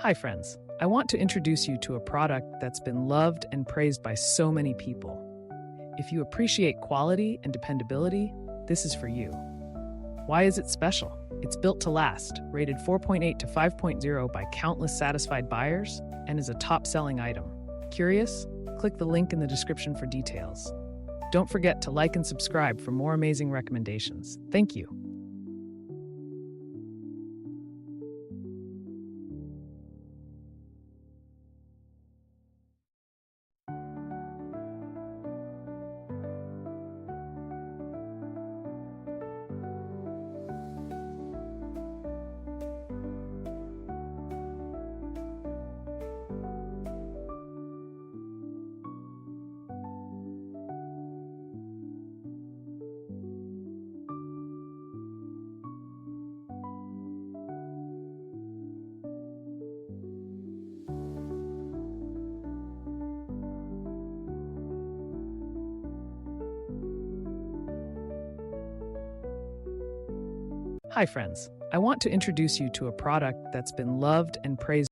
Hi, friends. I want to introduce you to a product that's been loved and praised by so many people. If you appreciate quality and dependability, this is for you. Why is it special? It's built to last, rated 4.8 to 5.0 by countless satisfied buyers, and is a top-selling item. Curious? Click the link in the description for details. Don't forget to like and subscribe for more amazing recommendations. Thank you. Hi, friends. I want to introduce you to a product that's been loved and praised